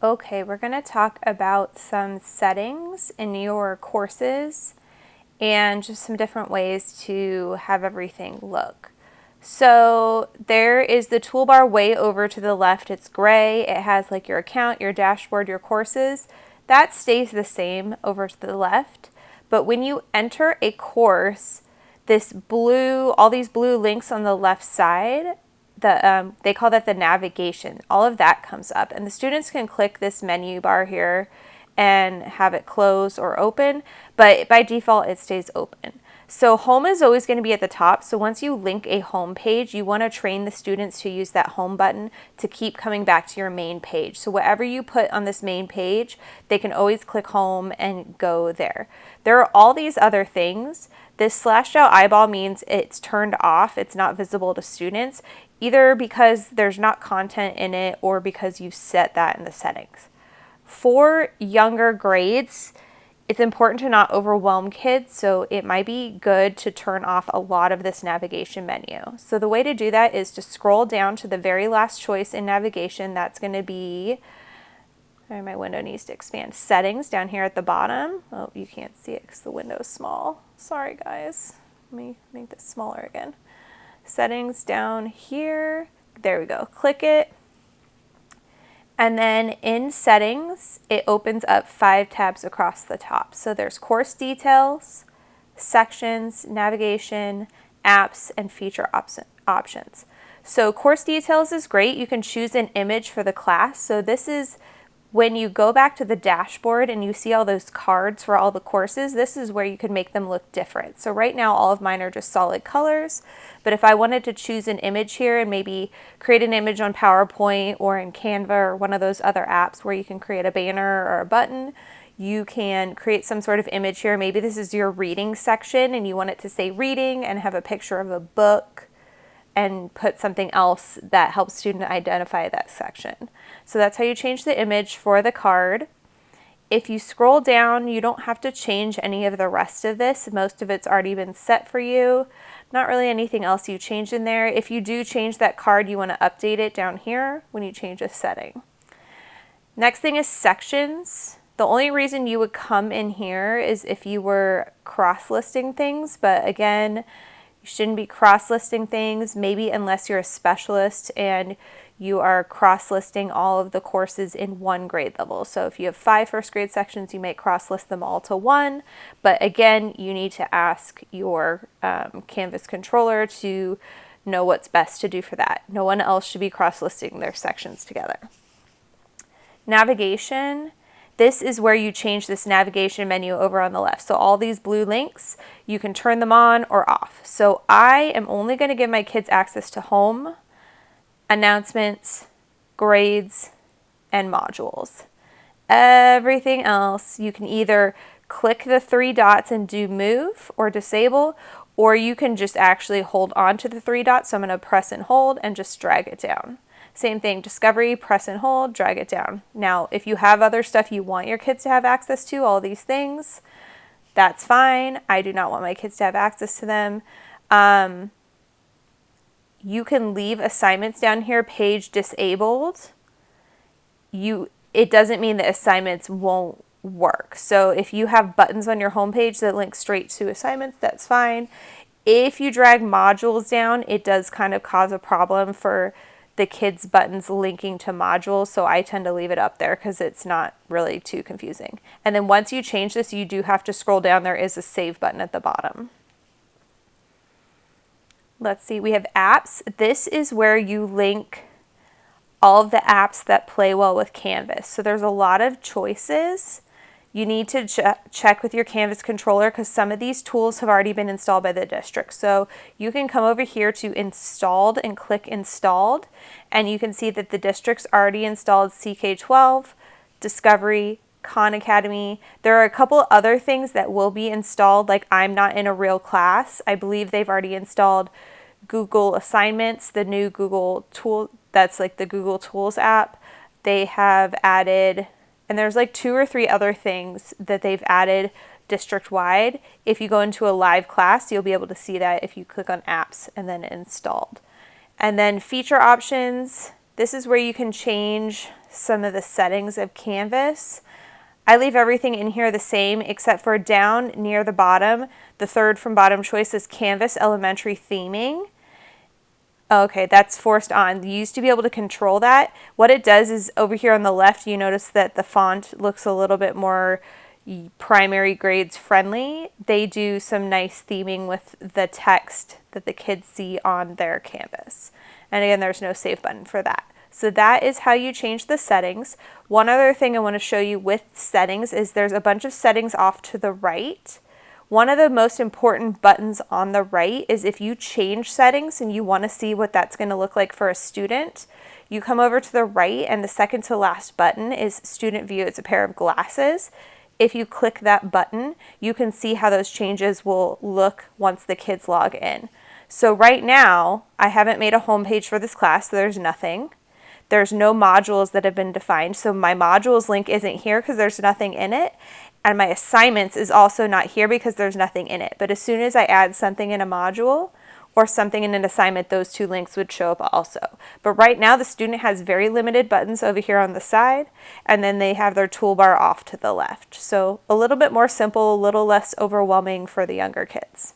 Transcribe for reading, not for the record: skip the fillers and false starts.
Okay, we're going to talk about some settings in your courses and just some different ways to have everything look. So there is the toolbar way over to the left. It's gray. It has like your account, your dashboard, your courses. That stays the same over to the left. But when you enter a course, this blue, all these blue links on the left side, they call that the navigation. All of that comes up, and the students can click this menu bar here and have it close or open, but by default it stays open. So home is always going to be at the top. So once you link a home page, you want to train the students to use that home button to keep coming back to your main page. So whatever you put on this main page, they can always click home and go there. There are all these other things. This slashed out eyeball means it's turned off. It's not visible to students, either because there's not content in it or because you set that in the settings. For younger grades, it's important to not overwhelm kids, so it might be good to turn off a lot of this navigation menu. So the way to do that is to scroll down to the very last choice in navigation. That's going to be, my window needs to expand, settings down here at the bottom. Oh, you can't see it because the window is small. Sorry guys, let me make this smaller again. Settings down here, there we go, click it. And then in settings, it opens up 5 tabs across the top. So there's course details, sections, navigation, apps, and feature options. So course details is great. You can choose an image for the class. So this is when you go back to the dashboard and you see all those cards for all the courses, this is where you can make them look different. So right now all of mine are just solid colors, but if I wanted to choose an image here and maybe create an image on PowerPoint or in Canva or one of those other apps where you can create a banner or a button, you can create some sort of image here. Maybe this is your reading section and you want it to say reading and have a picture of a book and put something else that helps student identify that section. So that's how you change the image for the card. If you scroll down, you don't have to change any of the rest of this. Most of it's already been set for you. Not really anything else you change in there. If you do change that card, you want to update it down here when you change a setting. Next thing is sections. The only reason you would come in here is if you were cross-listing things, but again, you shouldn't be cross-listing things, maybe unless you're a specialist and you are cross-listing all of the courses in one grade level. So if you have 5 first grade sections, you may cross-list them all to one. But again, you need to ask your Canvas controller to know what's best to do for that. No one else should be cross-listing their sections together. Navigation. This is where you change this navigation menu over on the left. So all these blue links, you can turn them on or off. So I am only going to give my kids access to home, announcements, grades, and modules. Everything else, you can either click the 3 dots and do move or disable, or you can just actually hold on to the 3 dots. So I'm going to press and hold and just drag it down. Same thing, discovery, press and hold, drag it down. Now, if you have other stuff you want your kids to have access to, all these things, that's fine. I do not want my kids to have access to them. You can leave assignments down here, page disabled. It doesn't mean that assignments won't work. So if you have buttons on your homepage that link straight to assignments, that's fine. If you drag modules down, it does kind of cause a problem for the kids' buttons linking to modules, so I tend to leave it up there because it's not really too confusing. And then once you change this, you do have to scroll down. There is a save button at the bottom. Let's see, we have apps. This is where you link all of the apps that play well with Canvas. So there's a lot of choices. You need to check with your Canvas controller because some of these tools have already been installed by the district. So you can come over here to installed and click installed, and you can see that the district's already installed CK12, Discovery, Khan Academy. There are a couple other things that will be installed, like I'm Not in a Real Class. I believe they've already installed Google Assignments, the new Google tool, that's like the Google Tools app. They have added, and there's like 2 or 3 other things that they've added district-wide. If you go into a live class, you'll be able to see that if you click on apps and then installed. And then feature options, This is where you can change some of the settings of Canvas. I leave everything in here the same except for down near the bottom. The third from bottom choice is Canvas Elementary Theming. Okay, that's forced on. You used to be able to control that. What it does is over here on the left, you notice that the font looks a little bit more primary grades friendly. They do some nice theming with the text that the kids see on their Canvas. And again, there's no save button for that. So that is how you change the settings. One other thing I want to show you with settings is there's a bunch of settings off to the right. One of the most important buttons on the right is if you change settings and you want to see what that's going to look like for a student, you come over to the right and the second to last button is Student View. It's a pair of glasses. If you click that button, you can see how those changes will look once the kids log in. So right now, I haven't made a home page for this class, so there's nothing. There's no modules that have been defined, so my modules link isn't here because there's nothing in it. And my assignments is also not here because there's nothing in it. But as soon as I add something in a module or something in an assignment, those two links would show up also. But right now the student has very limited buttons over here on the side, and then they have their toolbar off to the left. So a little bit more simple, a little less overwhelming for the younger kids.